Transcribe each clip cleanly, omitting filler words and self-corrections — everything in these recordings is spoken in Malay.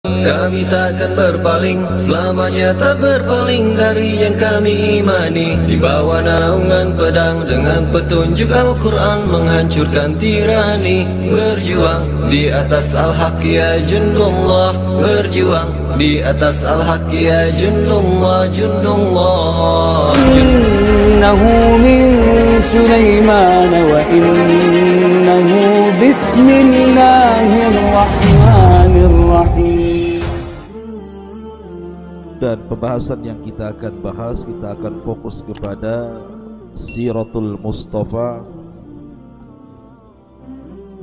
Kami takkan berpaling, selamanya tak berpaling dari yang kami imani. Di bawah naungan pedang dengan petunjuk Al-Quran menghancurkan tirani. Berjuang di atas al-haq ya jundullah, berjuang di atas al-haq ya jundullah, jundullah. Innahu min Sulaiman wa innahu bismillahirrahmanirrahim. Dan pembahasan yang kita akan bahas, kita akan fokus kepada Siratul Mustafa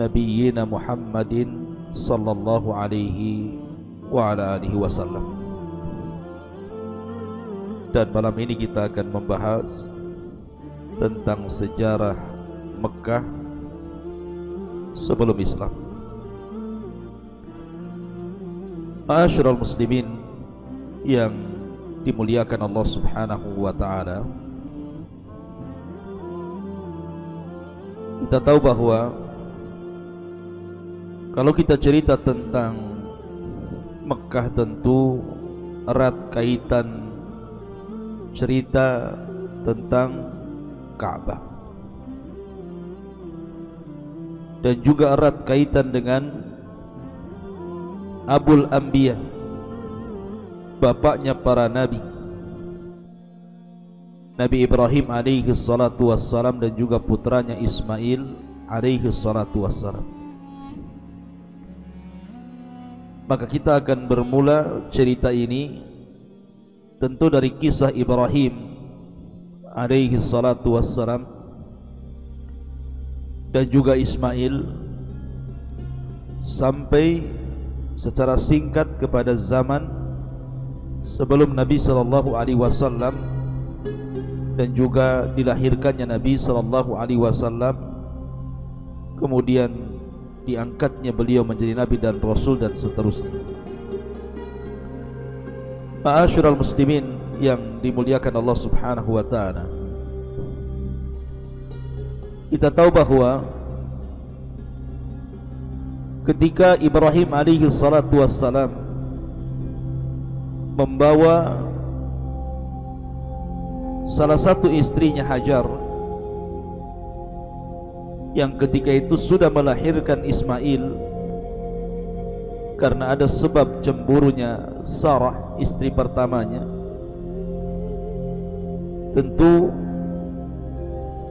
Nabiyyina Muhammadin sallallahu alaihi wa ala alihi wasallam. Dan malam ini kita akan membahas tentang sejarah Mekah sebelum Islam. Ma'asyiral muslimin yang dimuliakan Allah Subhanahu wa ta'ala, kita tahu bahwa kalau kita cerita tentang Mekah tentu erat kaitan cerita tentang Ka'bah, dan juga erat kaitan dengan Abul Anbiya, bapaknya para nabi, Nabi Ibrahim alaihi salatu wassalam, dan juga putranya Ismail alaihi salatu wassalam. Maka kita akan bermula cerita ini tentu dari kisah Ibrahim alaihi salatu wassalam dan juga Ismail, sampai secara singkat kepada zaman sebelum Nabi sallallahu alaihi wasallam dan juga dilahirkannya Nabi sallallahu alaihi wasallam, kemudian diangkatnya beliau menjadi nabi dan rasul, dan seterusnya. Ma'asyiral muslimin yang dimuliakan Allah Subhanahu wa ta'ala, kita tahu bahwa ketika Ibrahim alaihi salatu wassalam membawa salah satu istrinya Hajar, yang ketika itu sudah melahirkan Ismail, karena ada sebab cemburunya Sarah, istri pertamanya. Tentu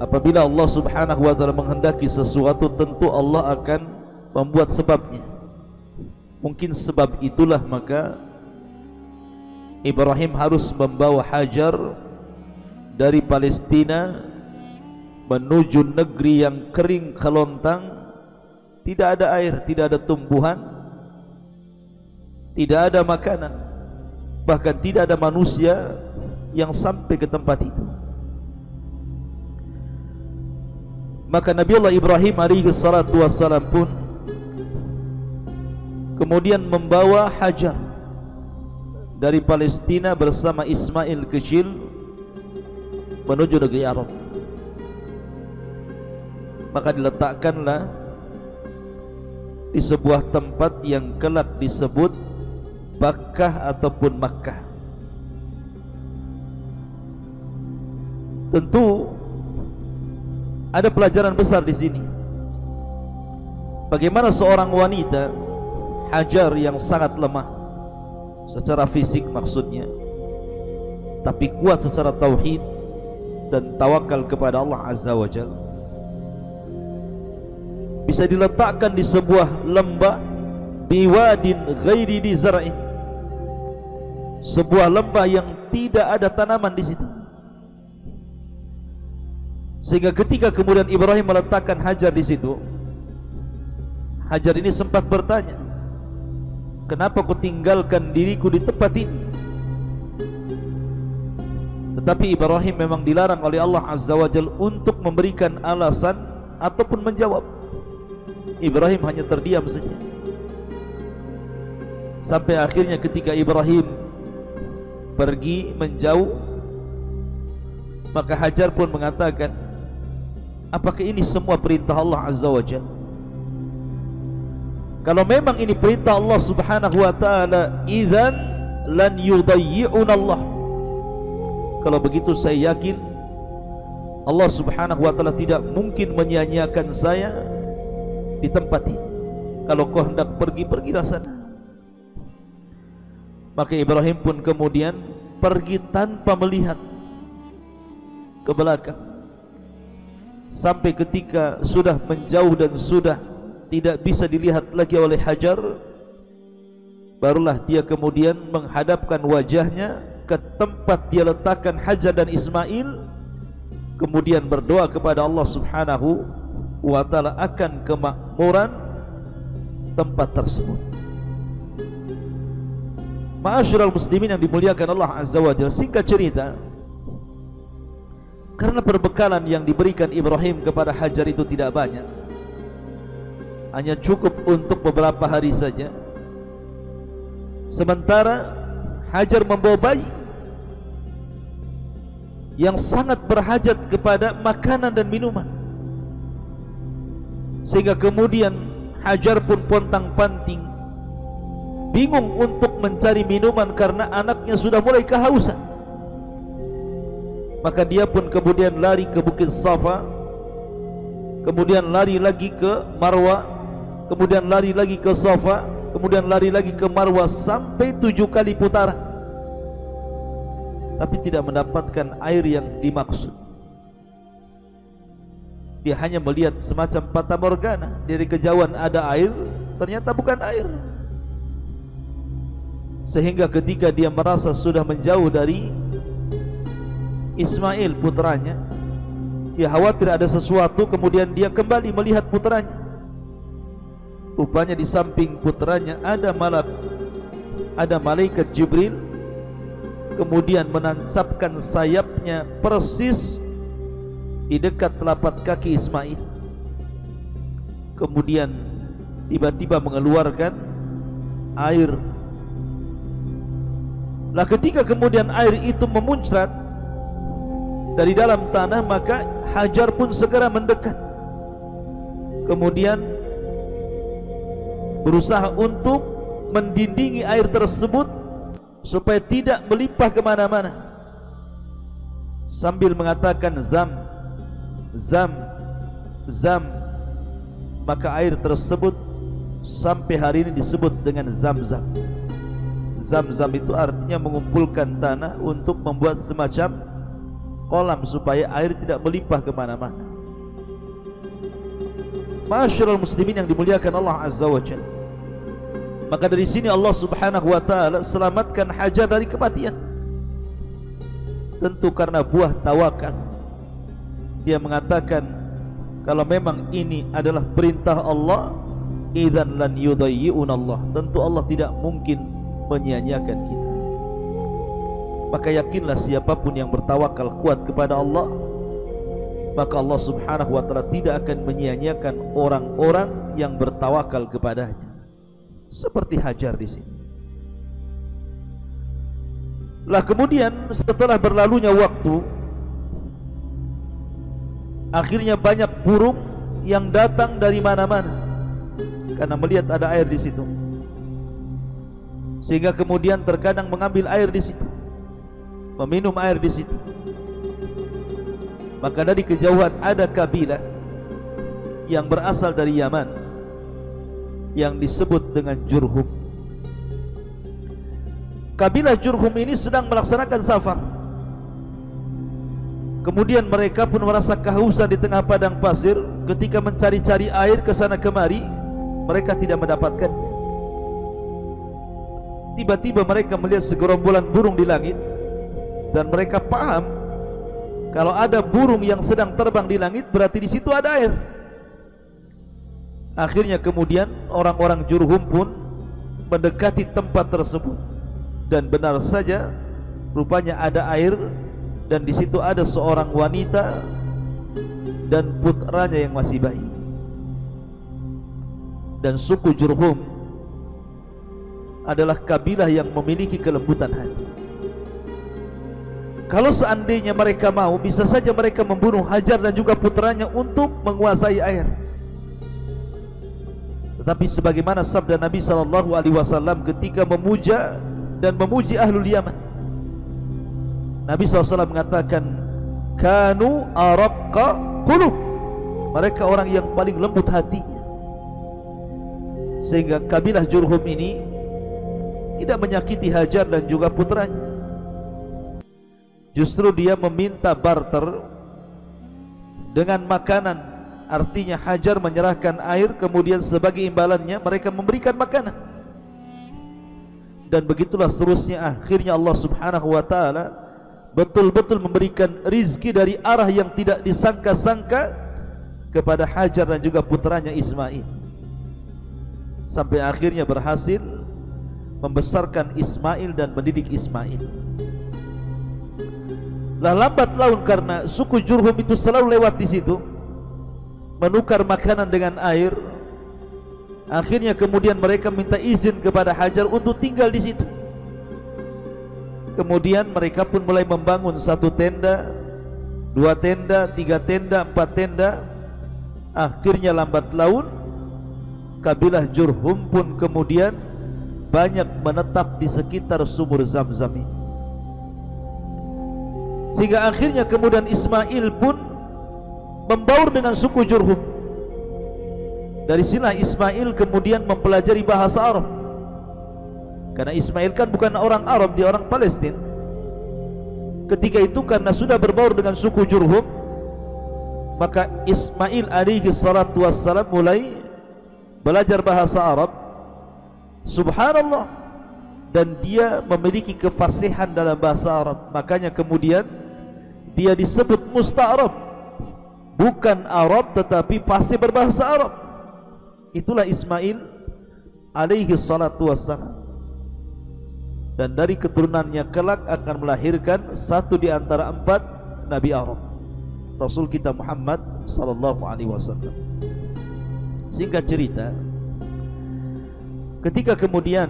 apabila Allah Subhanahu wa ta'ala menghendaki sesuatu, tentu Allah akan membuat sebabnya. Mungkin sebab itulah maka Ibrahim harus membawa Hajar dari Palestina menuju negeri yang kering kelontang, tidak ada air, tidak ada tumbuhan, tidak ada makanan, bahkan tidak ada manusia yang sampai ke tempat itu. Maka Nabi Allah Ibrahim alaihi salatu wassalam pun kemudian membawa Hajar dari Palestina bersama Ismail kecil menuju negeri Arab. Maka diletakkanlah di sebuah tempat yang kelak disebut Bakkah ataupun Makkah. Tentu ada pelajaran besar di sini. Bagaimana seorang wanita, Hajar, yang sangat lemah secara fisik maksudnya, tapi kuat secara tauhid dan tawakal kepada Allah Azza wa Jalla, bisa diletakkan di sebuah lembah, biwadin ghairi di zar'in, sebuah lembah yang tidak ada tanaman di situ. Sehingga ketika kemudian Ibrahim meletakkan Hajar di situ, Hajar ini sempat bertanya, kenapa kau tinggalkan diriku di tempat ini? Tetapi Ibrahim memang dilarang oleh Allah Azza wa Jalla untuk memberikan alasan ataupun menjawab. Ibrahim hanya terdiam saja. Sampai akhirnya ketika Ibrahim pergi menjauh, maka Hajar pun mengatakan, apakah ini semua perintah Allah Azza wa Jalla? Kalau memang ini perintah Allah Subhanahu wa taala, idzan lan yudayyi'una Allah. Kalau begitu saya yakin Allah Subhanahu wa taala tidak mungkin menyia-nyiakan saya di tempat ini. Kalau kau hendak pergi, pergilah sana. Maka Ibrahim pun kemudian pergi tanpa melihat ke belakang, sampai ketika sudah menjauh dan sudah tidak bisa dilihat lagi oleh Hajar, barulah dia kemudian menghadapkan wajahnya ke tempat dia letakkan Hajar dan Ismail, kemudian berdoa kepada Allah Subhanahu wa taala akan kemakmuran tempat tersebut. Ma'asyiral muslimin yang dimuliakan Allah Azza wa Jalla, singkat cerita, karena perbekalan yang diberikan Ibrahim kepada Hajar itu tidak banyak, hanya cukup untuk beberapa hari saja. Sementara Hajar membawa bayi yang sangat berhajat kepada makanan dan minuman, sehingga kemudian Hajar pun pontang-panting, bingung untuk mencari minuman karena anaknya sudah mulai kehausan. Maka dia pun kemudian lari ke Bukit Safa, kemudian lari lagi ke Marwa, kemudian lari lagi ke Safa, kemudian lari lagi ke Marwa sampai 7 kali putaran, tapi tidak mendapatkan air yang dimaksud. Dia hanya melihat semacam fata morgana, dari kejauhan ada air, ternyata bukan air. Sehingga ketika dia merasa sudah menjauh dari Ismail putranya, dia khawatir ada sesuatu, kemudian dia kembali melihat putranya. Rupanya di samping putranya ada malaikat Jibril, kemudian menancapkan sayapnya persis di dekat telapak kaki Ismail, kemudian tiba-tiba mengeluarkan air. Lah ketika kemudian air itu memuncrat dari dalam tanah, maka Hajar pun segera mendekat, kemudian berusaha untuk mendindingi air tersebut supaya tidak melimpah kemana-mana, sambil mengatakan zam, zam, zam. Maka air tersebut sampai hari ini disebut dengan Zam-Zam. Zam-Zam itu artinya mengumpulkan tanah untuk membuat semacam kolam supaya air tidak melimpah kemana-mana. Ma'asyiral muslimin yang dimuliakan Allah Azza wa Jalla, maka dari sini Allah Subhanahu wa taala selamatkan Hajar dari kematian. Tentu karena buah tawakal. Dia mengatakan, kalau memang ini adalah perintah Allah, idzan lan yudayyi'una Allah, tentu Allah tidak mungkin menyia-nyiakan kita. Maka yakinlah siapapun yang bertawakal kuat kepada Allah, maka Allah Subhanahu wa taala tidak akan menyia-nyiakan orang-orang yang bertawakal kepadanya, seperti Hajar di sini. Lah kemudian setelah berlalunya waktu, akhirnya banyak burung yang datang dari mana-mana karena melihat ada air di situ, sehingga kemudian terkadang mengambil air di situ, meminum air di situ. Maka dari kejauhan ada kabilah yang berasal dari Yaman yang disebut dengan Jurhum. Kabilah Jurhum ini sedang melaksanakan safar. Kemudian mereka pun merasa kehausan di tengah padang pasir. Ketika mencari-cari air ke sana kemari, mereka tidak mendapatkan. Tiba-tiba mereka melihat segerombolan burung di langit, dan mereka paham kalau ada burung yang sedang terbang di langit, berarti di situ ada air. Akhirnya kemudian orang-orang Jurhum pun mendekati tempat tersebut, dan benar saja rupanya ada air, dan di situ ada seorang wanita dan putranya yang masih bayi. Dan suku Jurhum adalah kabilah yang memiliki kelembutan hati. Kalau seandainya mereka mau, bisa saja mereka membunuh Hajar dan juga putranya untuk menguasai air. Tetapi sebagaimana sabda Nabi SAW ketika memuja dan memuji ahlul Yaman, Nabi SAW mengatakan, kanu araqqa qulub, mereka orang yang paling lembut hatinya. Sehingga kabilah Jurhum ini tidak menyakiti Hajar dan juga putranya. Justru dia meminta barter dengan makanan. Artinya Hajar menyerahkan air, kemudian sebagai imbalannya mereka memberikan makanan. Dan begitulah seterusnya. Akhirnya Allah Subhanahu wa ta'ala betul-betul memberikan rizki dari arah yang tidak disangka-sangka kepada Hajar dan juga putranya Ismail, sampai akhirnya berhasil membesarkan Ismail dan mendidik Ismail. Lah lambat laun karena suku Jurhum itu selalu lewat di situ menukar makanan dengan air, akhirnya kemudian mereka minta izin kepada Hajar untuk tinggal di situ. Kemudian mereka pun mulai membangun 1 tenda, 2 tenda, 3 tenda, 4 tenda. Akhirnya lambat laun kabilah Jurhum pun kemudian banyak menetap di sekitar sumur Zamzam ini. Sehingga akhirnya kemudian Ismail pun membaur dengan suku Jurhum. Dari sinilah Ismail kemudian mempelajari bahasa Arab, karena Ismail kan bukan orang Arab, dia orang Palestina. Ketika itu karena sudah berbaur dengan suku Jurhum, maka Ismail alaihi salatu wassalam mulai belajar bahasa Arab. Subhanallah, dan dia memiliki kefasihan dalam bahasa Arab. Makanya kemudian dia disebut musta'arab, bukan Arab tetapi fasih berbahasa Arab. Itulah Ismail alaihi salatu wassalam. Dan dari keturunannya kelak akan melahirkan 1 di antara 4 Nabi Arab, Rasul kita Muhammad sallallahu alaihi wasallam. Singkat cerita, ketika kemudian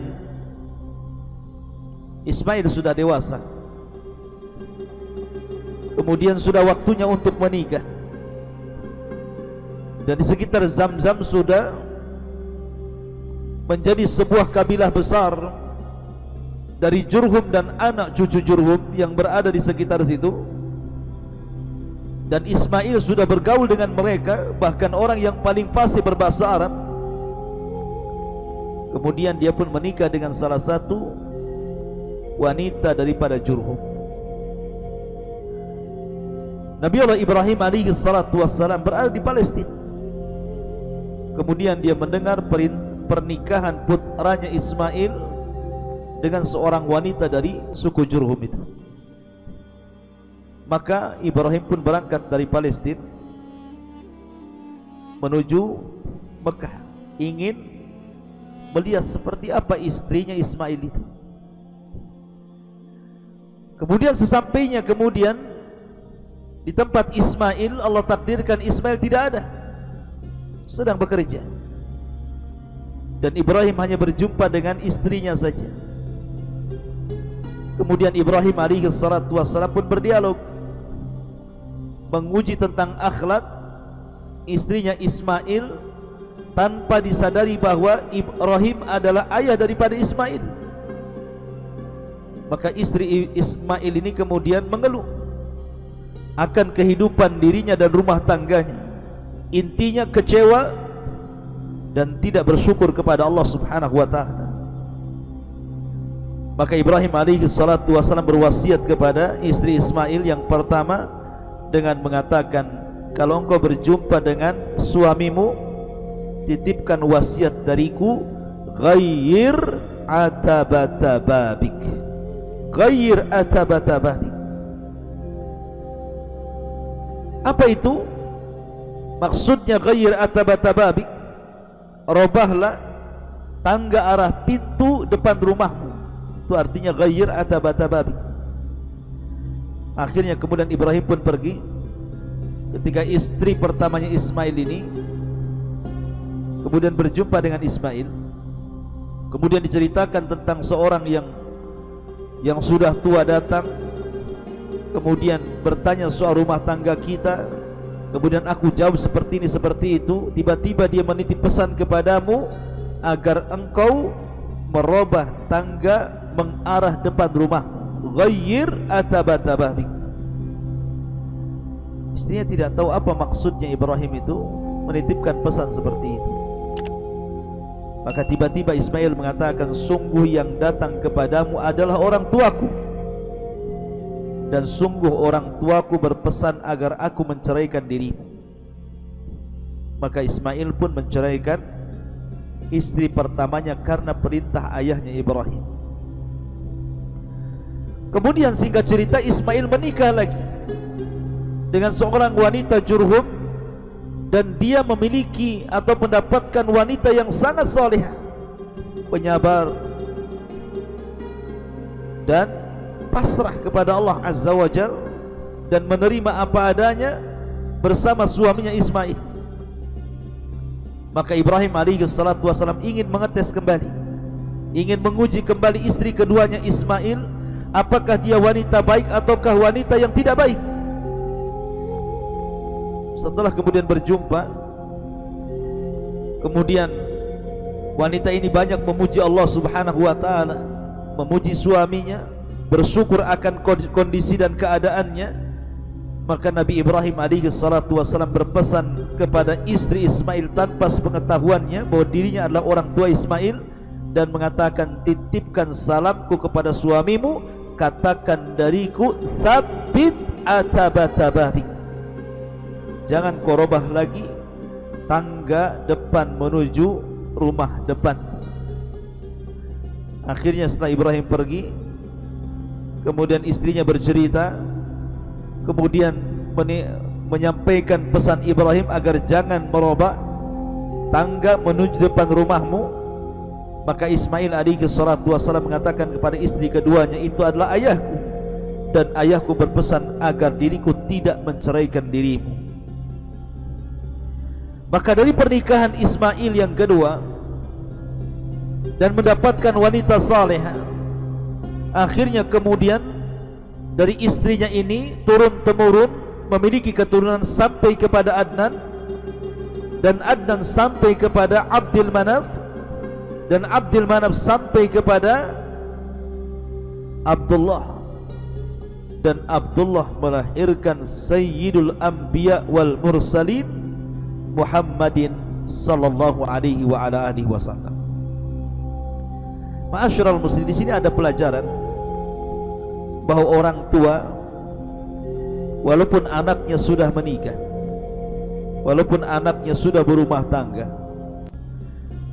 Ismail sudah dewasa, kemudian sudah waktunya untuk menikah, dan di sekitar Zamzam sudah menjadi sebuah kabilah besar dari Jurhum dan anak cucu Jurhum yang berada di sekitar situ. Dan Ismail sudah bergaul dengan mereka, bahkan orang yang paling fasih berbahasa Arab. Kemudian dia pun menikah dengan salah satu wanita daripada Jurhum. Nabi Allah Ibrahim alaihi salatu wassalam berada di Palestina. Kemudian dia mendengar pernikahan putranya Ismail dengan seorang wanita dari suku Jurhum itu. Maka Ibrahim pun berangkat dari Palestina menuju Mekah, ingin melihat seperti apa istrinya Ismail itu. Kemudian sesampainya kemudian di tempat Ismail, Allah takdirkan Ismail tidak ada, sedang bekerja. Dan Ibrahim hanya berjumpa dengan istrinya saja. Kemudian Ibrahim alaihi salatu wassalam pun berdialog, menguji tentang akhlak istrinya Ismail, tanpa disadari bahwa Ibrahim adalah ayah daripada Ismail. Maka istri Ismail ini kemudian mengeluh akan kehidupan dirinya dan rumah tangganya. Intinya kecewa dan tidak bersyukur kepada Allah Subhanahu wa ta'ala. Maka Ibrahim alaihi salatu wassalam berwasiat kepada istri Ismail yang pertama dengan mengatakan, kalau engkau berjumpa dengan suamimu, titipkan wasiat dariku, ghayyir atabata babik, ghayyir atabata babik. Apa itu? Maksudnya ghayyir atabata babik, robahlah tangga arah pintu depan rumahmu. Itu artinya ghayyir atabata babik. Akhirnya kemudian Ibrahim pun pergi. Ketika istri pertamanya Ismail ini kemudian berjumpa dengan Ismail, kemudian diceritakan tentang seorang yang sudah tua datang, kemudian bertanya soal rumah tangga kita. Kemudian aku jawab seperti ini seperti itu. Tiba-tiba dia menitip pesan kepadamu, agar engkau merubah tangga mengarah depan rumah. Ghayyir atabatabah. Istrinya tidak tahu apa maksudnya Ibrahim itu menitipkan pesan seperti itu. Maka tiba-tiba Ismail mengatakan, sungguh yang datang kepadamu adalah orang tuaku, dan sungguh orang tuaku berpesan agar aku menceraikan dirimu. Maka Ismail pun menceraikan istri pertamanya karena perintah ayahnya Ibrahim. Kemudian singkat cerita, Ismail menikah lagi dengan seorang wanita Jurhum, dan dia memiliki atau mendapatkan wanita yang sangat salihah, penyabar dan pasrah kepada Allah Azza wa Jal, dan menerima apa adanya bersama suaminya Ismail. Maka Ibrahim alaihi salatu wasalam ingin mengetes kembali, ingin menguji kembali istri keduanya Ismail, apakah dia wanita baik ataukah wanita yang tidak baik. Setelah kemudian berjumpa, kemudian wanita ini banyak memuji Allah Subhanahu wa ta'ala, memuji suaminya, bersyukur akan kondisi dan keadaannya. Maka Nabi Ibrahim alaihi salatu wasallam berpesan kepada istri Ismail tanpa sepengetahuannya bahwa dirinya adalah orang tua Ismail, dan mengatakan, titipkan salamku kepada suamimu, katakan dariku, tsabbit atabatabah. Jangan kau robah lagi tangga depan menuju rumah depan. Akhirnya setelah Ibrahim pergi, kemudian istrinya bercerita, kemudian menyampaikan pesan Ibrahim agar jangan merubah tangga menuju depan rumahmu. Maka Ismail alaihi salatu wasallam mengatakan kepada istri keduanya, itu adalah ayahku, dan ayahku berpesan agar diriku tidak menceraikan dirimu. Maka dari pernikahan Ismail yang kedua dan mendapatkan wanita salehah, akhirnya kemudian dari istrinya ini turun-temurun memiliki keturunan sampai kepada Adnan, dan Adnan sampai kepada Abdul Manaf, dan Abdul Manaf sampai kepada Abdullah, dan Abdullah melahirkan Sayyidul Anbiya wal Mursalin Muhammadin sallallahu alaihi wa ala alihi wasallam. Ma'asyiral muslimin, di sini ada pelajaran bahwa orang tua walaupun anaknya sudah menikah, walaupun anaknya sudah berumah tangga,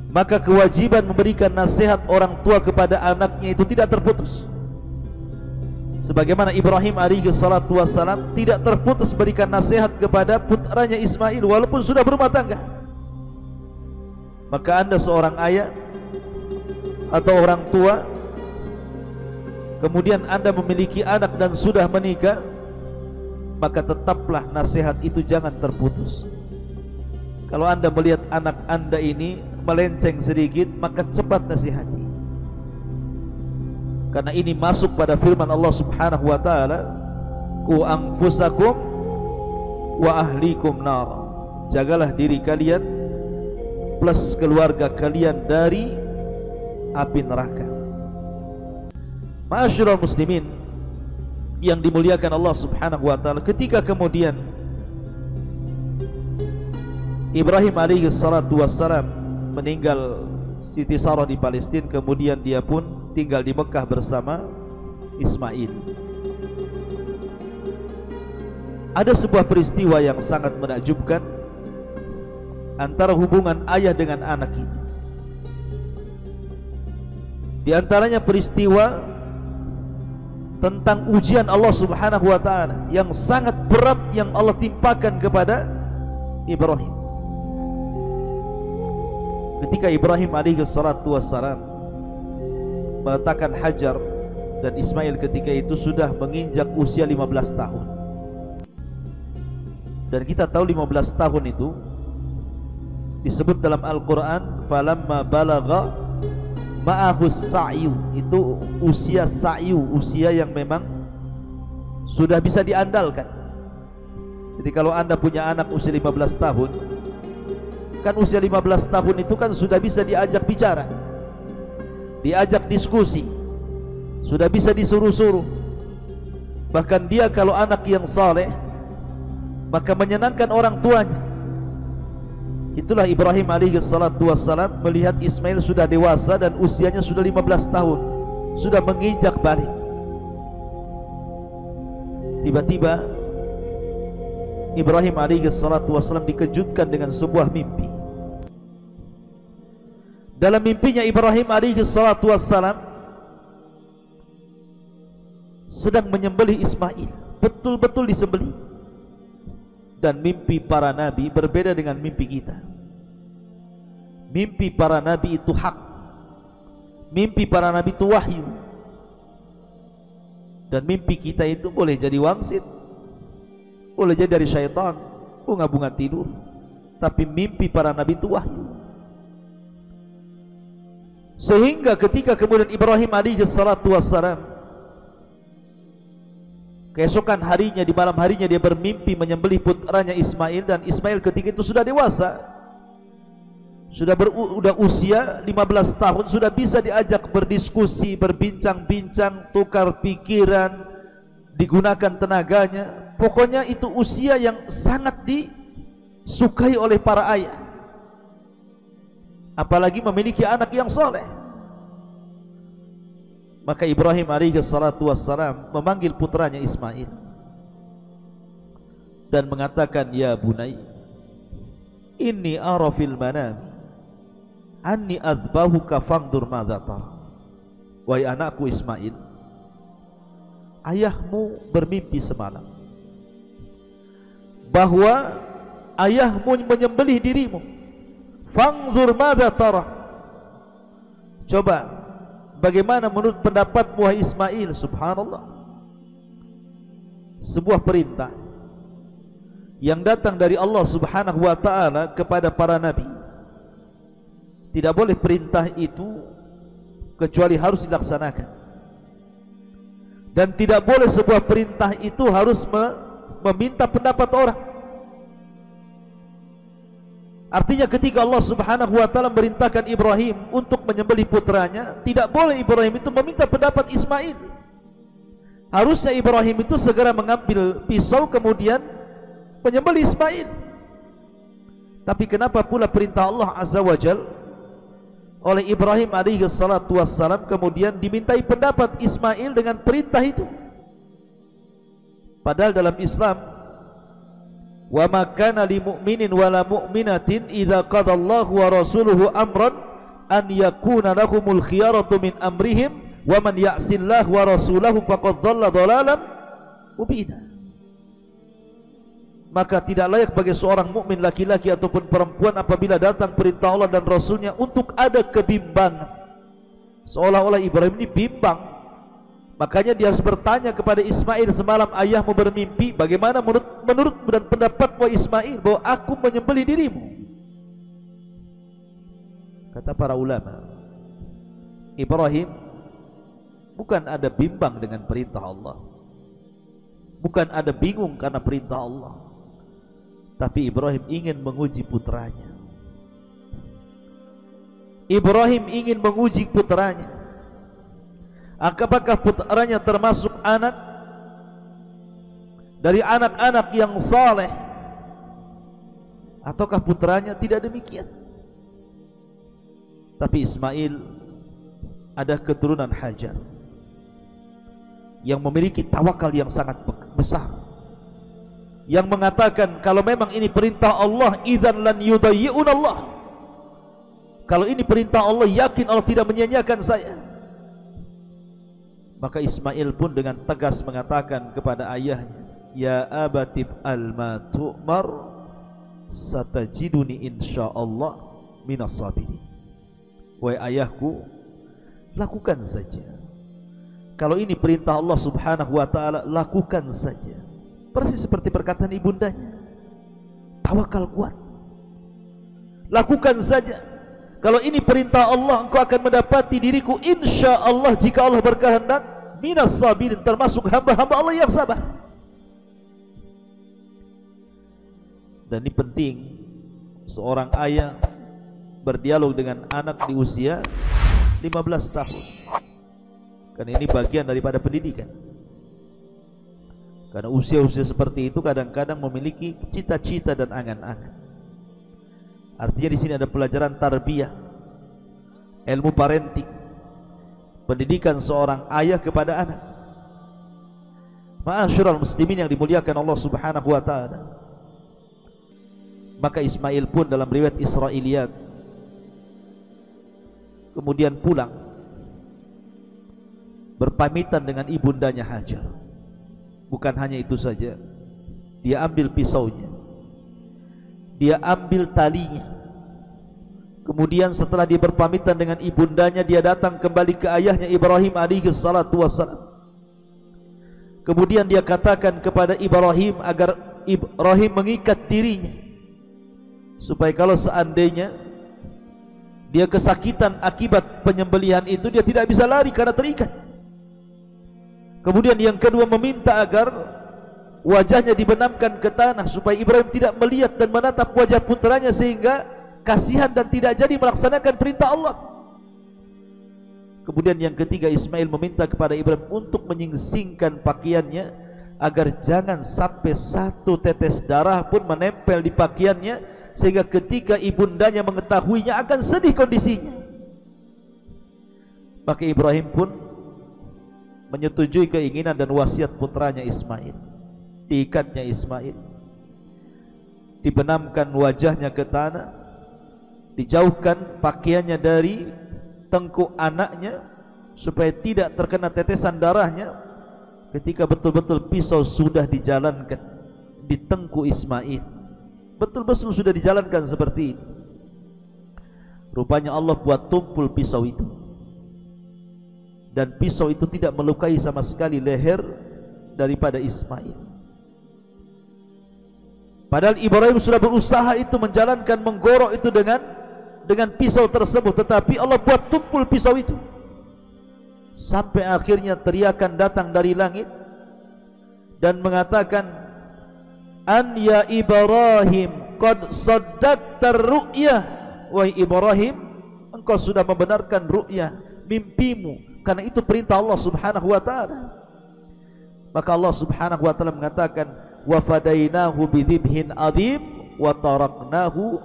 maka kewajiban memberikan nasihat orang tua kepada anaknya itu tidak terputus. Sebagaimana Ibrahim alaihi salatu wassalam tidak terputus berikan nasihat kepada putranya Ismail walaupun sudah berumah tangga. Maka Anda seorang ayah atau orang tua, kemudian Anda memiliki anak dan sudah menikah, maka tetaplah nasihat itu jangan terputus. Kalau Anda melihat anak Anda ini melenceng sedikit, maka cepat nasihati. Karena ini masuk pada firman Allah Subhanahu wa ta'ala, "Qu anfusakum wa ahlikum nar." Jagalah diri kalian plus keluarga kalian dari api neraka. Ma'asyiral muslimin yang dimuliakan Allah Subhanahu wa ta'ala, ketika kemudian Ibrahim alaihi salatu wassalam meninggal Siti Sarah di Palestina, kemudian dia pun tinggal di Mekah bersama Ismail. Ada sebuah peristiwa yang sangat menakjubkan antara hubungan ayah dengan anak ini. Di antaranya peristiwa tentang ujian Allah Subhanahu wa ta'ala yang sangat berat yang Allah timpakan kepada Ibrahim. Ketika Ibrahim alaihi salatu wassalam meletakkan Hajar, dan Ismail ketika itu sudah menginjak usia 15 tahun. Dan kita tahu 15 tahun itu disebut dalam Al-Quran, falamma balagha ma'ahu sa'yu, itu usia sa'yu, usia yang memang sudah bisa diandalkan. Jadi kalau Anda punya anak usia 15 tahun, Kan usia 15 tahun itu kan sudah bisa diajak bicara, diajak diskusi, sudah bisa disuruh-suruh. Bahkan dia kalau anak yang saleh, maka menyenangkan orang tuanya. Itulah Ibrahim alaihi salatu wassalam melihat Ismail sudah dewasa dan usianya sudah 15 tahun, sudah menginjak balik. Tiba-tiba Ibrahim alaihi salatu wassalam dikejutkan dengan sebuah mimpi. Dalam mimpinya Ibrahim alaihi salatu wassalam sedang menyembelih Ismail, betul-betul disembelih. Dan mimpi para nabi berbeda dengan mimpi kita. Mimpi para nabi itu hak, mimpi para nabi itu wahyu. Dan mimpi kita itu boleh jadi wangsit, boleh jadi dari syaitan, bunga-bunga tidur. Tapi mimpi para nabi itu wahyu. Sehingga ketika kemudian Ibrahim alaihi salatu wassalam keesokan harinya, di malam harinya dia bermimpi menyembelih putranya Ismail. Dan Ismail ketika itu sudah dewasa, sudah usia 15 tahun, sudah bisa diajak berdiskusi, berbincang-bincang, tukar pikiran, digunakan tenaganya. Pokoknya itu usia yang sangat disukai oleh para ayah, apalagi memiliki anak yang soleh. Maka Ibrahim alaihi salatu wassalam memanggil putranya Ismail dan mengatakan, ya bunai, inni ara fil manam anni adbahuka fangdur madza tara. Wahai anakku Ismail, ayahmu bermimpi semalam bahwa ayahmu menyembelih dirimu. Fangdur madza tara, coba bagaimana menurut pendapatmu wahai Ismail? Subhanallah, sebuah perintah yang datang dari Allah Subhanahu wa ta'ala kepada para nabi. Tidak boleh perintah itu kecuali harus dilaksanakan, dan tidak boleh sebuah perintah itu harus meminta pendapat orang. Artinya ketika Allah Subhanahu wa ta'ala merintahkan Ibrahim untuk menyembelih putranya, tidak boleh Ibrahim itu meminta pendapat Ismail. Harusnya Ibrahim itu segera mengambil pisau kemudian menyembelih Ismail. Tapi kenapa pula perintah Allah Azza wa Jal oleh Ibrahim alaihi salatu wassalam kemudian dimintai pendapat Ismail dengan perintah itu? Padahal dalam Islam, wa ma kana lil mu'minin wala mu'minatin idza qadallahu wa rasuluhu amran an yakuna lahumul khiyaratu min amrihim wa man ya'sillahu wa rasulahu faqad dhalla dhalalan mubina. Maka tidak layak bagi seorang mukmin laki-laki ataupun perempuan apabila datang perintah Allah dan Rasulnya untuk ada kebimbangan, seolah-olah Ibrahim ini bimbang. Makanya dia harus bertanya kepada Ismail, semalam ayahmu bermimpi, bagaimana menurut dan pendapatmu Ismail bahwa aku menyembelih dirimu? Kata para ulama, Ibrahim bukan ada bimbang dengan perintah Allah, bukan ada bingung karena perintah Allah, tapi Ibrahim ingin menguji putranya. Ibrahim ingin menguji putranya, apakah putranya termasuk anak dari anak-anak yang saleh, ataukah putranya tidak demikian. Tapi Ismail ada keturunan Hajar yang memiliki tawakal yang sangat besar, yang mengatakan kalau memang ini perintah Allah, idzan lan yudayyi'un Allah. Kalau ini perintah Allah, yakin Allah tidak menyia-nyiakan saya. Maka Ismail pun dengan tegas mengatakan kepada ayahnya, ya abatib alma tu'mar satajiduni insyaallah minas sabirin. Wahai ayahku, lakukan saja. Kalau ini perintah Allah Subhanahu wa ta'ala, lakukan saja. Persis seperti perkataan ibundanya, tawakal kuat, lakukan saja. Kalau ini perintah Allah, engkau akan mendapati diriku insyaallah, jika Allah berkehendak, minas sabirin, termasuk hamba-hamba Allah yang sabar. Dan ini penting, seorang ayah berdialog dengan anak di usia 15 tahun. Karena ini bagian daripada pendidikan. Karena usia-usia seperti itu kadang-kadang memiliki cita-cita dan angan-angan. Artinya di sini ada pelajaran tarbiyah, ilmu parenting, pendidikan seorang ayah kepada anak. Ma'asyiral muslimin yang dimuliakan Allah Subhanahu wa taala. Maka Ismail pun dalam riwayat Israiliyat kemudian pulang berpamitan dengan ibundanya Hajar. Bukan hanya itu saja, dia ambil pisaunya, dia ambil talinya. Kemudian setelah dia berpamitan dengan ibundanya, dia datang kembali ke ayahnya Ibrahim alaihi salatu wassalam. Kemudian dia katakan kepada Ibrahim agar Ibrahim mengikat dirinya, supaya kalau seandainya dia kesakitan akibat penyembelihan itu, dia tidak bisa lari karena terikat. Kemudian yang kedua, meminta agar wajahnya dibenamkan ke tanah supaya Ibrahim tidak melihat dan menatap wajah putranya, sehingga kasihan dan tidak jadi melaksanakan perintah Allah. Kemudian yang ketiga, Ismail meminta kepada Ibrahim untuk menyingsingkan pakaiannya agar jangan sampai satu tetes darah pun menempel di pakaiannya, sehingga ketika ibundanya mengetahuinya akan sedih kondisinya. Maka Ibrahim pun menyetujui keinginan dan wasiat putranya Ismail. Diikatnya Ismail, dibenamkan wajahnya ke tanah, dijauhkan pakaiannya dari tengkuk anaknya supaya tidak terkena tetesan darahnya. Ketika betul-betul pisau sudah dijalankan di tengkuk Ismail, betul-betul sudah dijalankan seperti ini, rupanya Allah buat tumpul pisau itu, dan pisau itu tidak melukai sama sekali leher daripada Ismail. Padahal Ibrahim sudah berusaha itu menjalankan, menggorok itu dengan pisau tersebut, tetapi Allah buat tumpul pisau itu. Sampai akhirnya teriakan datang dari langit dan mengatakan, "An ya Ibrahim qad saddaqta ru'yah." Wahai Ibrahim, engkau sudah membenarkan ru'yah, mimpimu, karena itu perintah Allah Subhanahu wa taala. Maka Allah Subhanahu wa taala mengatakan, "Wa fadainahu bidzibhin adzim wa taraknahu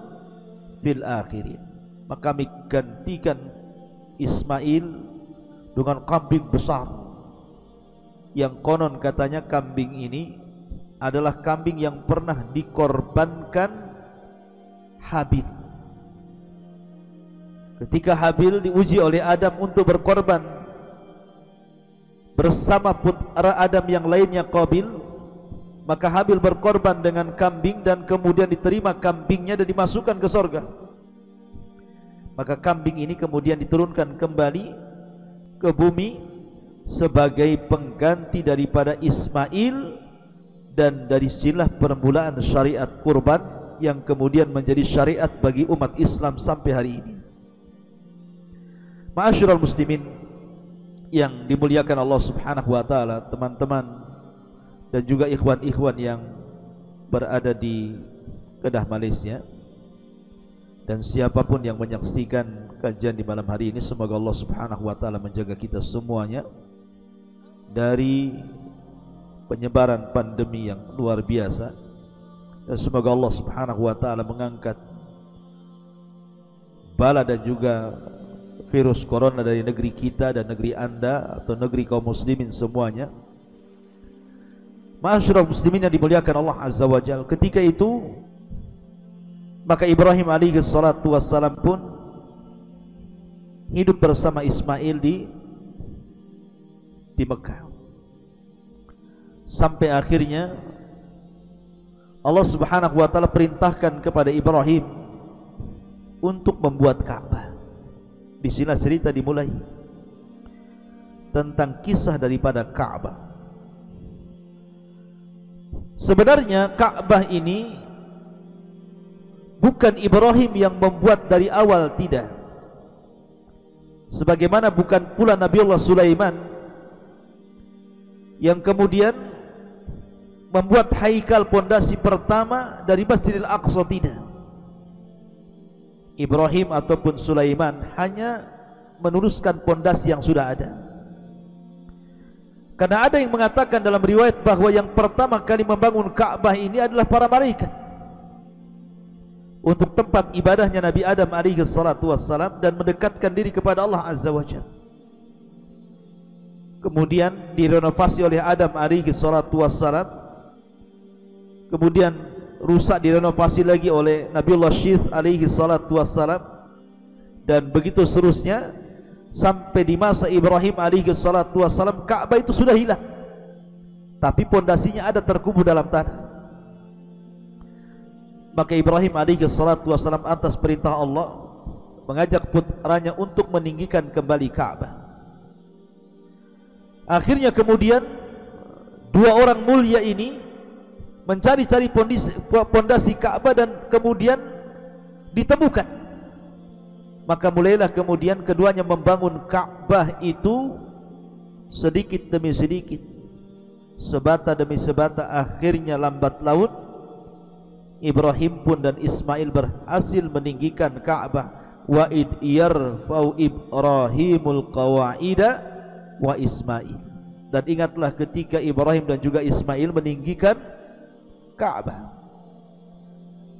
fil akhirin." Maka kami gantikan Ismail dengan kambing besar, yang konon katanya kambing ini adalah kambing yang pernah dikorbankan Habil. Ketika Habil diuji oleh Adam untuk berkorban bersama putra Adam yang lainnya Qabil, maka Habil berkorban dengan kambing dan kemudian diterima kambingnya dan dimasukkan ke surga. Maka kambing ini kemudian diturunkan kembali ke bumi sebagai pengganti daripada Ismail, dan dari silah permulaan syariat kurban yang kemudian menjadi syariat bagi umat Islam sampai hari ini. Ma'asyiral muslimin yang dimuliakan Allah Subhanahu wa taala, teman-teman dan juga ikhwan-ikhwan yang berada di Kedah Malaysia, dan siapapun yang menyaksikan kajian di malam hari ini, semoga Allah Subhanahu wa taala menjaga kita semuanya dari penyebaran pandemi yang luar biasa, dan semoga Allah Subhanahu wa taala mengangkat bala dan juga virus corona dari negeri kita dan negeri Anda atau negeri kaum muslimin semuanya. Ma'asyiral muslimin yang dimuliakan Allah Azza wa Jalla, ketika itu maka Ibrahim alaihi salatu wassalam pun hidup bersama Ismail di Mekah, sampai akhirnya Allah Subhanahu wa taala perintahkan kepada Ibrahim untuk membuat Ka'bah. Di sini cerita dimulai tentang kisah daripada Ka'bah. Sebenarnya Ka'bah ini bukan Ibrahim yang membuat dari awal, tidak. Sebagaimana bukan pula Nabiullah Sulaiman yang kemudian membuat haikal pondasi pertama dari Masjidil Aqsa, tidak. Ibrahim ataupun Sulaiman hanya meneruskan pondasi yang sudah ada. Karena ada yang mengatakan dalam riwayat bahwa yang pertama kali membangun Ka'bah ini adalah para malaikat untuk tempat ibadahnya Nabi Adam alaihi salatu wassalam dan mendekatkan diri kepada Allah azza wa jalla. Kemudian direnovasi oleh Adam alaihi salatu wassalam, kemudian rusak, direnovasi lagi oleh Nabiullah Syith alaihi salatu wassalam, dan begitu seterusnya sampai di masa Ibrahim alaihi salatu wassalam Ka'bah itu sudah hilang, tapi pondasinya ada terkubur dalam tanah. Maka Ibrahim alaihi salatu wassalam atas perintah Allah mengajak putranya untuk meninggikan kembali Ka'bah. Akhirnya kemudian dua orang mulia ini mencari-cari pondasi Ka'bah dan kemudian ditemukan. Maka mulailah kemudian keduanya membangun Ka'bah itu sedikit demi sedikit, sebata demi sebata. Akhirnya lambat laun Ibrahim pun dan Ismail berhasil meninggikan Ka'bah. Wa id yarfa'u Ibrahimul qawa'ida wa Ismail. Dan ingatlah ketika Ibrahim dan juga Ismail meninggikan Ka'bah.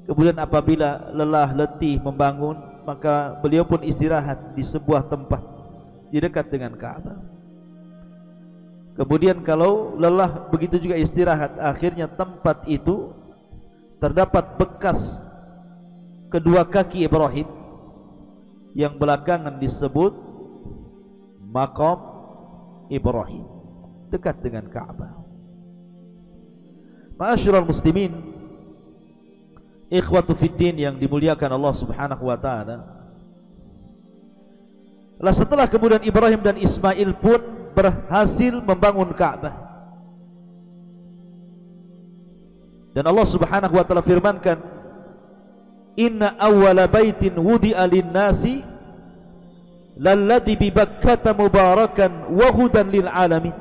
Kemudian apabila lelah letih membangun, maka beliau pun istirahat di sebuah tempat di dekat dengan Ka'bah. Kemudian kalau lelah begitu juga istirahat, akhirnya tempat itu terdapat bekas kedua kaki Ibrahim yang belakangan disebut Maqam Ibrahim, dekat dengan Ka'bah. Ma'asyiral muslimin, ikhwatu fiddin yang dimuliakan Allah subhanahu wa ta'ala, setelah kemudian Ibrahim dan Ismail pun berhasil membangun Ka'bah, dan Allah subhanahu wa ta'ala firmankan, inna awwala baitin wudi'a lin-nasi lalladzi bi Bakkata mubarakan wa hudan lil alamin.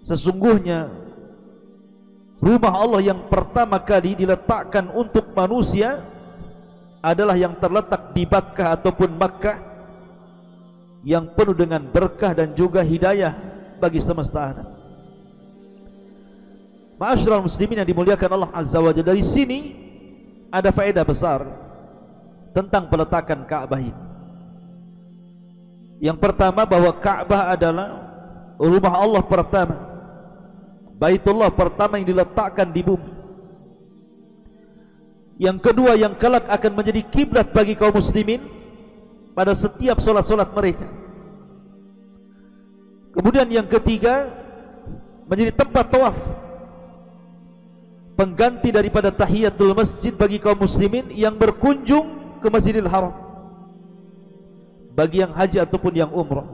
Sesungguhnya rumah Allah yang pertama kali diletakkan untuk manusia adalah yang terletak di Bakkah ataupun Makkah, yang penuh dengan berkah dan juga hidayah bagi semesta alam. Ma'asyiral muslimin yang dimuliakan Allah azza wa jalla, dari sini ada faedah besar tentang peletakan Ka'bah ini. Yang pertama, bahwa Ka'bah adalah rumah Allah pertama, Baitullah pertama yang diletakkan di bumi. Yang kedua, yang kelak akan menjadi kiblat bagi kaum muslimin pada setiap solat-solat mereka. Kemudian yang ketiga, menjadi tempat tawaf, pengganti daripada tahiyatul masjid bagi kaum muslimin yang berkunjung ke Masjidil Haram, bagi yang haji ataupun yang umrah.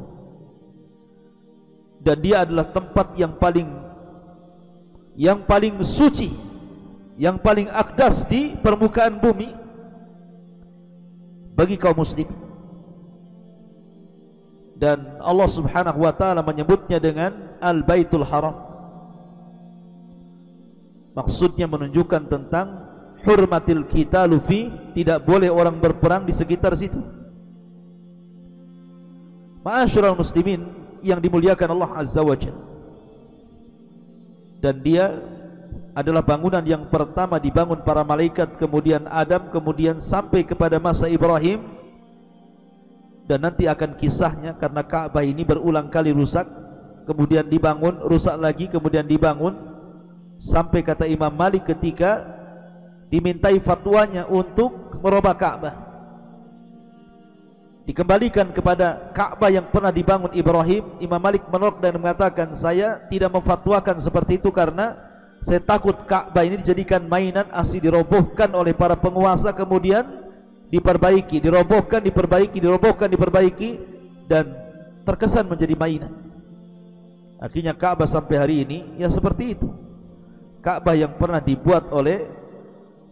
Dan dia adalah tempat yang paling suci, yang paling akdas di permukaan bumi bagi kaum muslimin. Dan Allah subhanahu wa ta'ala menyebutnya dengan Al-Baitul Haram. Maksudnya menunjukkan tentang hurmatil qitalu fi, tidak boleh orang berperang di sekitar situ. Ma'asyiral muslimin yang dimuliakan Allah azza wa jalla, dan dia adalah bangunan yang pertama dibangun para malaikat, kemudian Adam, kemudian sampai kepada masa Ibrahim, dan nanti akan kisahnya. Karena Ka'bah ini berulang kali rusak, kemudian dibangun, rusak lagi, kemudian dibangun, sampai kata Imam Malik ketika dimintai fatwanya untuk merubah Ka'bah, dikembalikan kepada Ka'bah yang pernah dibangun Ibrahim, Imam Malik menolak dan mengatakan, saya tidak memfatwakan seperti itu karena saya takut Ka'bah ini dijadikan mainan, asli dirobohkan oleh para penguasa, kemudian diperbaiki, dirobohkan, diperbaiki, dirobohkan, diperbaiki, dan terkesan menjadi mainan. Akhirnya Ka'bah sampai hari ini ya seperti itu. Ka'bah yang pernah dibuat oleh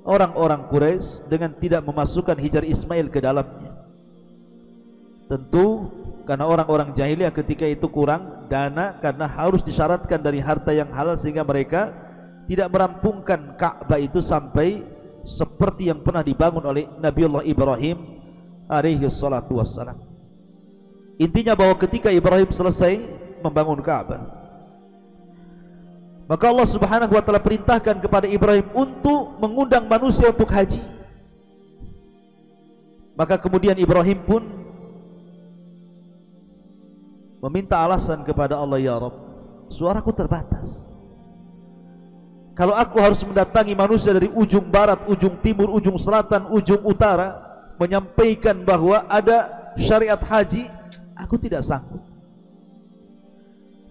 orang-orang Quraisy dengan tidak memasukkan Hijar Ismail ke dalamnya. Tentu karena orang-orang jahiliyah ketika itu kurang dana, karena harus disyaratkan dari harta yang halal, sehingga mereka tidak merampungkan Ka'bah itu sampai seperti yang pernah dibangun oleh Nabiullah Ibrahim alaihi salatu wassalam. Intinya bahwa ketika Ibrahim selesai membangun Ka'bah, maka Allah Subhanahu wa taala perintahkan kepada Ibrahim untuk mengundang manusia untuk haji. Maka kemudian Ibrahim pun meminta alasan kepada Allah, ya Rabb, suaraku terbatas. Kalau aku harus mendatangi manusia dari ujung barat, ujung timur, ujung selatan, ujung utara, menyampaikan bahwa ada syariat haji, aku tidak sanggup.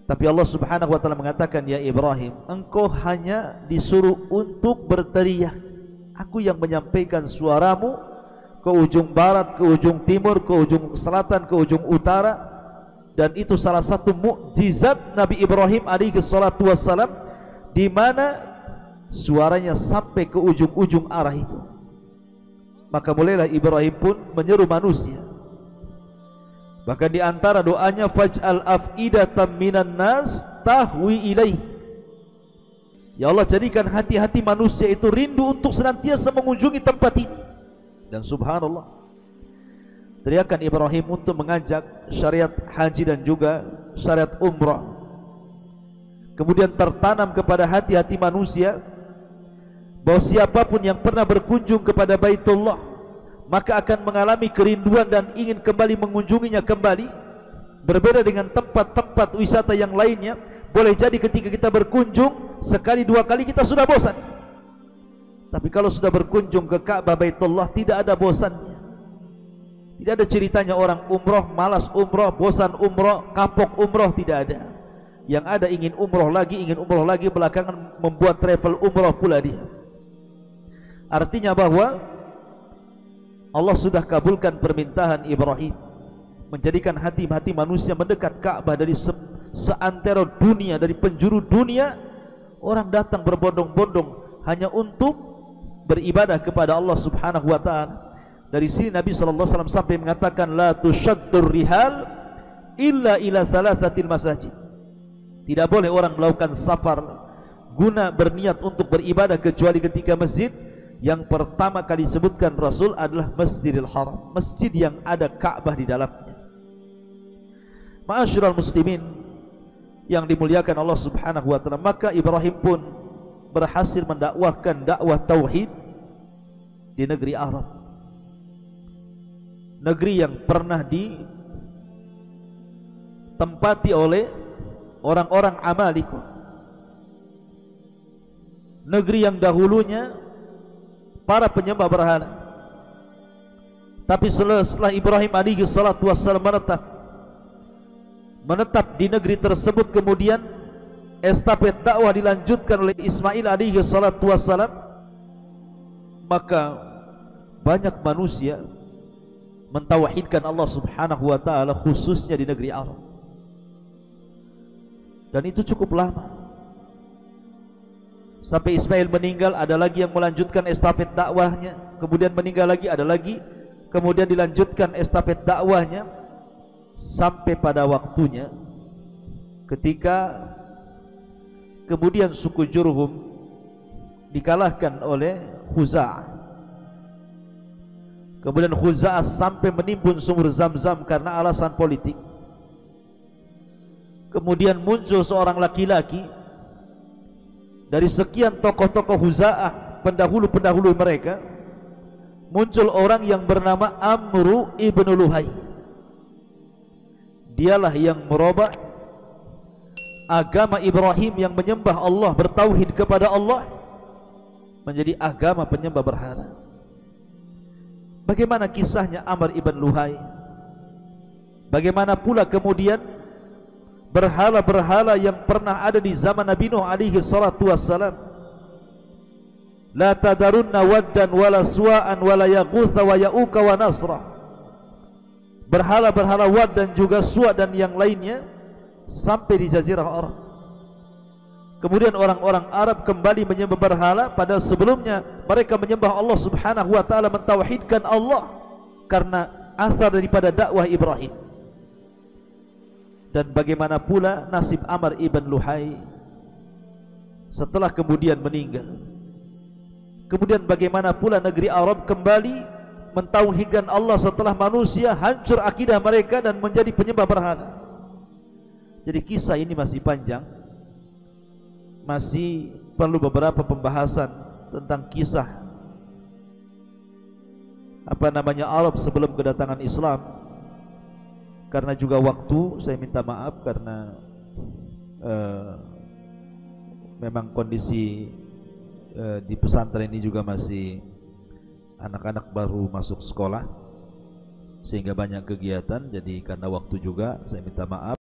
Tapi Allah Subhanahu wa taala mengatakan, ya Ibrahim, engkau hanya disuruh untuk berteriak. Aku yang menyampaikan suaramu ke ujung barat, ke ujung timur, ke ujung selatan, ke ujung utara. Dan itu salah satu mukjizat Nabi Ibrahim alaihi salatu wassalam, di mana suaranya sampai ke ujung-ujung arah itu. Maka mulailah Ibrahim pun menyeru manusia. Bahkan di antara doanya, faj'al af'idatan minan nas tahwi ilaih. Ya Allah, jadikan hati-hati manusia itu rindu untuk senantiasa mengunjungi tempat ini. Dan subhanallah, teriakan Ibrahim untuk mengajak syariat haji dan juga syariat umrah kemudian tertanam kepada hati-hati manusia, bahwa siapapun yang pernah berkunjung kepada Baitullah maka akan mengalami kerinduan dan ingin kembali mengunjunginya kembali. Berbeda dengan tempat-tempat wisata yang lainnya, boleh jadi ketika kita berkunjung sekali dua kali kita sudah bosan. Tapi kalau sudah berkunjung ke Ka'bah Baitullah, tidak ada bosannya. Tidak ada ceritanya orang umroh, malas umroh, bosan umroh, kapok umroh, tidak ada. Yang ada ingin umroh lagi, belakangan membuat travel umroh pula dia. Artinya bahwa Allah sudah kabulkan permintaan Ibrahim, menjadikan hati-hati manusia mendekat Ka'bah dari seantero dunia, dari penjuru dunia. Orang datang berbondong-bondong hanya untuk beribadah kepada Allah Subhanahu wa taala. Dari sini Nabi sallallahu alaihi wasallam sampai mengatakan, la tushaddur rihal illa ila thalathatil masajid. Tidak boleh orang melakukan safar guna berniat untuk beribadah kecuali ketika masjid. Yang pertama kali disebutkan Rasul adalah Masjidil Haram, masjid yang ada Ka'bah di dalamnya. Ma'asyiral muslimin yang dimuliakan Allah Subhanahu wa taala, maka Ibrahim pun berhasil mendakwahkan dakwah tauhid di negeri Arab, negeri yang pernah ditempati oleh orang-orang Amalikun, negeri yang dahulunya para penyembah berhala. Tapi setelah Ibrahim alaihi salatu wassalam menetap di negeri tersebut, kemudian estafet dakwah dilanjutkan oleh Ismail alaihi salatu wassalam, maka banyak manusia mentauhidkan Allah Subhanahu wa taala, khususnya di negeri Arab. Dan itu cukup lama. Sampai Ismail meninggal, ada lagi yang melanjutkan estafet dakwahnya, kemudian meninggal lagi, ada lagi, kemudian dilanjutkan estafet dakwahnya sampai pada waktunya ketika kemudian suku Jurhum dikalahkan oleh Khuza'ah. Kemudian Khuza'ah sampai menimbun sumur Zam-Zam karena alasan politik. Kemudian muncul seorang laki-laki dari sekian tokoh-tokoh Khuza'ah, pendahulu-pendahulu mereka, muncul orang yang bernama Amru ibn Luhai. Dialah yang merubah agama Ibrahim yang menyembah Allah, bertauhid kepada Allah, menjadi agama penyembah berhala. Bagaimana kisahnya Amr ibn Luhai? Bagaimana pula kemudian berhala-berhala yang pernah ada di zaman Nabi Nuh alaihi salatu wassalam. La tadarunna waddan wala suwa'an wala yaghutha wa ya'uka wa nasra. Berhala-berhala Wad dan juga Suwa dan yang lainnya sampai di Jazirah Arab. Kemudian orang-orang Arab kembali menyembah berhala, padahal sebelumnya mereka menyembah Allah Subhanahu wa taala, mentauhidkan Allah karena asar daripada dakwah Ibrahim. Dan bagaimana pula nasib Amr ibn Luhai setelah kemudian meninggal? Kemudian bagaimana pula negeri Arab kembali mentauhidkan Allah setelah manusia hancur akidah mereka dan menjadi penyembah berhala. Jadi kisah ini masih panjang, masih perlu beberapa pembahasan tentang kisah Arab sebelum kedatangan Islam. Karena juga waktu, saya minta maaf karena memang kondisi di pesantren ini juga masih anak-anak baru masuk sekolah sehingga banyak kegiatan. Jadi karena waktu juga saya minta maaf.